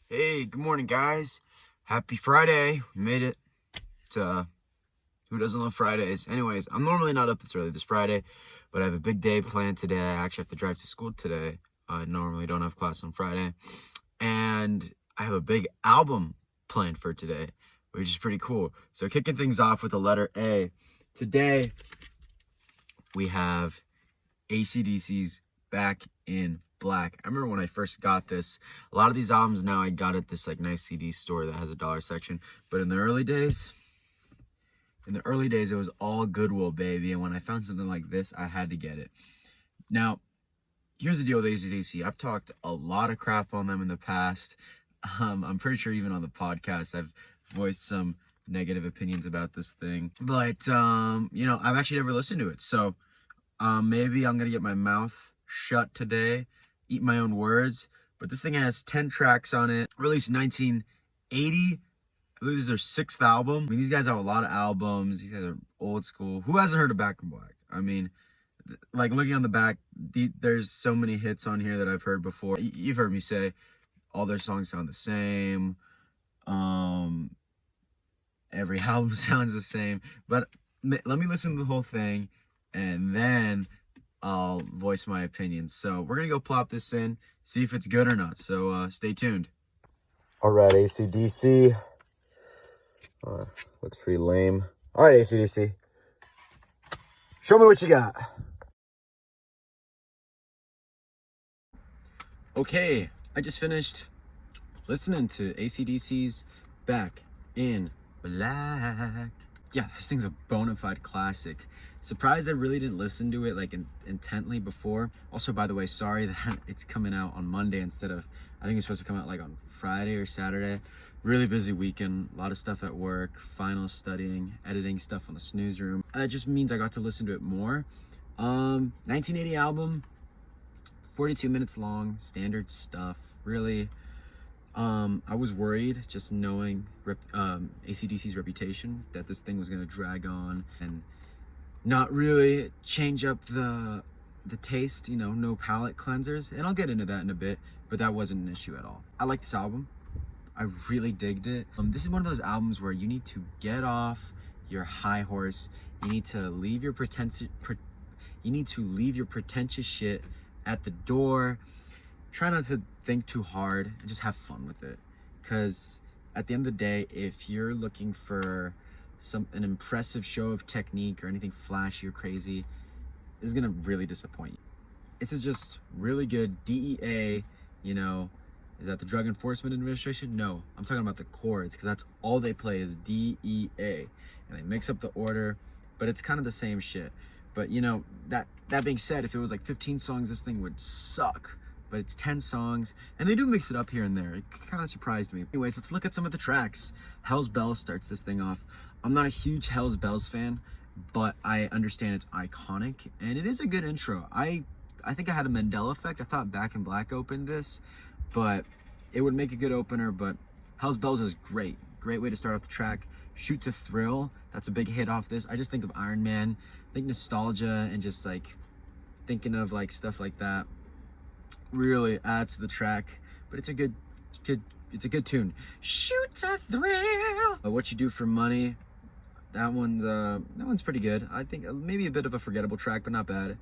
Hey, good morning, guys. Happy Friday. We made it to who doesn't love Fridays? Anyways, I'm normally not up this early this Friday, but I have a big day planned today. I actually have to drive to school today. I normally don't have class on Friday. And I have a big album planned for today, which is pretty cool. So kicking things off with the letter A. Today, we have AC/DC's Back in Black. I remember when I first got this. A lot of these albums now I got at this like nice CD store that has a dollar section. But in the early days, it was all Goodwill, baby. And when I found something like this, I had to get it. Now, here's the deal with AC/DC. I've talked a lot of crap on them in the past. I'm pretty sure even on the podcast, I've voiced some negative opinions about this thing. But, I've actually never listened to it. So maybe I'm going to get my mouth shut today, eat my own words. But this thing has 10 tracks on it. Released in 1980. I believe this is their 6th album. I mean, these guys have a lot of albums. These guys are old school. Who hasn't heard of Back in Black? I mean, like looking on the back, there's so many hits on here that I've heard before. You've heard me say all their songs sound the same. Every album sounds the same. But let me listen to the whole thing, and then I'll voice my opinion. So we're going to go plop this in, see if it's good or not. So stay tuned. All right, AC/DC. Looks pretty lame. All right, AC/DC. Show me what you got. Okay, I just finished listening to AC/DC's Back in Black. Yeah, this thing's a bona fide classic. Surprised I really didn't listen to it like intently before. Also, by the way, sorry that it's coming out on Monday instead of, I think it's supposed to come out like on Friday or Saturday. Really busy weekend, a lot of stuff at work, finals studying, editing stuff on the snooze room. That just means I got to listen to it more. 1980 album, 42 minutes long, standard stuff. Really, I was worried just knowing AC/DC's reputation that this thing was gonna drag on and not really change up the taste, no palate cleansers. And I'll get into that in a bit, but that wasn't an issue at all. I like this album. I really digged it. This is one of those albums where you need to get off your high horse. You need to leave your pretentious shit at the door. Try not to think too hard and just have fun with it. Because at the end of the day, if you're looking for an impressive show of technique or anything flashy or crazy, this is gonna really disappoint you. This is just really good. DEA, is that the Drug Enforcement Administration? No, I'm talking about the chords, because that's all they play is DEA. And they mix up the order, but it's kind of the same shit. But that being said, if it was like 15 songs, this thing would suck. But it's 10 songs, and they do mix it up here and there. It kind of surprised me. Anyways, let's look at some of the tracks. Hell's Bells starts this thing off. I'm not a huge Hell's Bells fan, but I understand it's iconic, and it is a good intro. I think I had a Mandela effect. I thought Back in Black opened this, but it would make a good opener. But Hell's Bells is great. Great way to start off the track. Shoot to Thrill, that's a big hit off this. I just think of Iron Man, I think nostalgia, and just like thinking of like stuff like that really adds to the track. But it's a good tune. Shoot to Thrill. What You Do for Money, that one's pretty good. I think maybe a bit of a forgettable track, but not bad.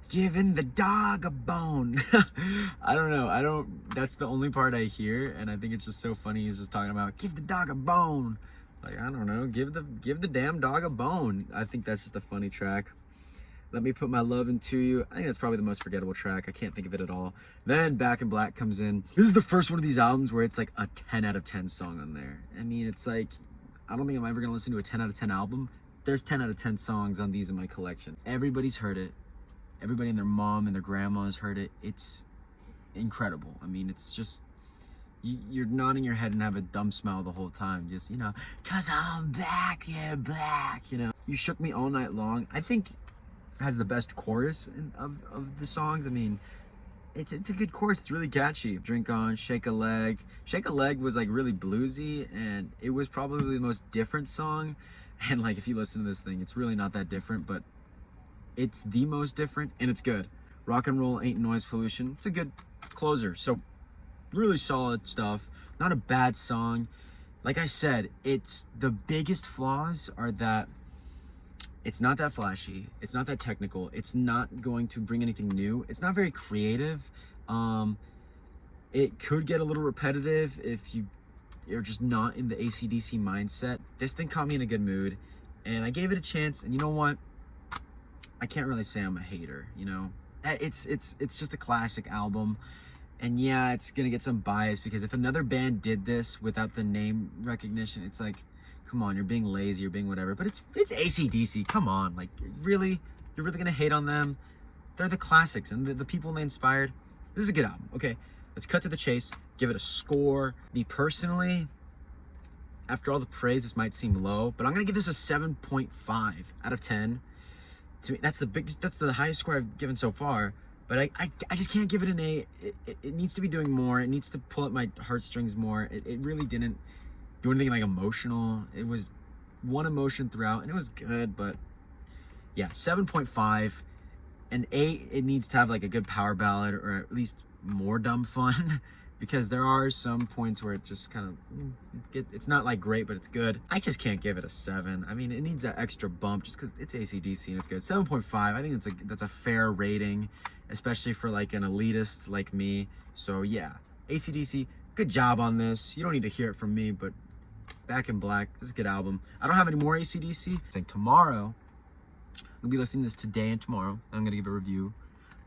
Giving the dog a bone. I don't know. That's the only part I hear, and I think it's just so funny. He's just talking about give the dog a bone. Like, I don't know, give the damn dog a bone. I think that's just a funny track. Let Me Put My Love Into You. I think that's probably the most forgettable track. I can't think of it at all. Then Back in Black comes in. This is the first one of these albums where it's like a 10 out of 10 song on there. I mean, it's like, I don't think I'm ever gonna listen to a 10 out of 10 album. There's 10 out of 10 songs on these in my collection. Everybody's heard it. Everybody and their mom and their grandma has heard it. It's incredible. I mean, it's just, you're nodding your head and have a dumb smile the whole time. Just, cause I'm back, yeah, black, You Shook Me All Night Long, I think has the best chorus of the songs. I mean, it's a good chorus. It's really catchy. Drink On, Shake a Leg. Shake a Leg was like really bluesy, and it was probably the most different song. And like, if you listen to this thing, it's really not that different, but it's the most different, and it's good. Rock and Roll Ain't Noise Pollution. It's a good closer. So really solid stuff. not a bad song. Like I said, it's the biggest flaws are that it's not that flashy, it's not that technical, it's not going to bring anything new, it's not very creative. It could get a little repetitive if you're just not in the AC/DC mindset. This thing caught me in a good mood, and I gave it a chance. And you know what? I can't really say I'm a hater. You know, it's just a classic album. And yeah, it's gonna get some bias because if another band did this without the name recognition, it's like, come on, you're being lazy, you're being whatever. But it's AC/DC. Come on, like you're really gonna hate on them? They're the classics and the people they inspired. This is a good album. Okay, let's cut to the chase. Give it a score. Me personally, after all the praise, this might seem low, but I'm gonna give this a 7.5 out of 10. To me, that's the highest score I've given so far. But I just can't give it an A. It needs to be doing more. It needs to pull at my heartstrings more. It really didn't do anything like emotional. It was one emotion throughout, and it was good. But yeah, 7.5. An 8, it needs to have like a good power ballad or at least more dumb fun. Because there are some points where it just kind of, it's not like great, but it's good. I just can't give it a 7. I mean, it needs that extra bump just because it's AC/DC and it's good. 7.5, I think that's a fair rating, especially for like an elitist like me. So yeah, AC/DC, good job on this. You don't need to hear it from me, but Back in Black, this is a good album. I don't have any more AC/DC. It's like tomorrow, I'm gonna be listening to this today and tomorrow. I'm gonna give a review.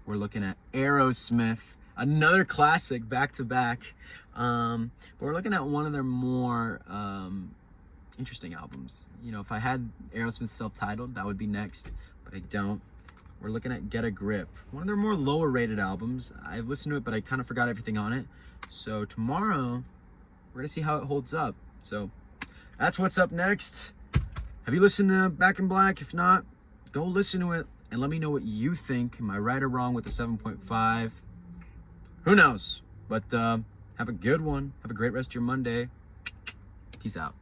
We're looking at Aerosmith. Another classic back to back. But we're looking at one of their more interesting albums. You know, if I had Aerosmith self-titled, that would be next, but I don't. We're looking at Get a Grip, one of their more lower rated albums. I've listened to it, but I kind of forgot everything on it. So tomorrow, we're gonna see how it holds up. So that's what's up next. Have you listened to Back in Black? If not, go listen to it and let me know what you think. Am I right or wrong with the 7.5? Who knows? But have a good one. Have a great rest of your Monday. Peace out.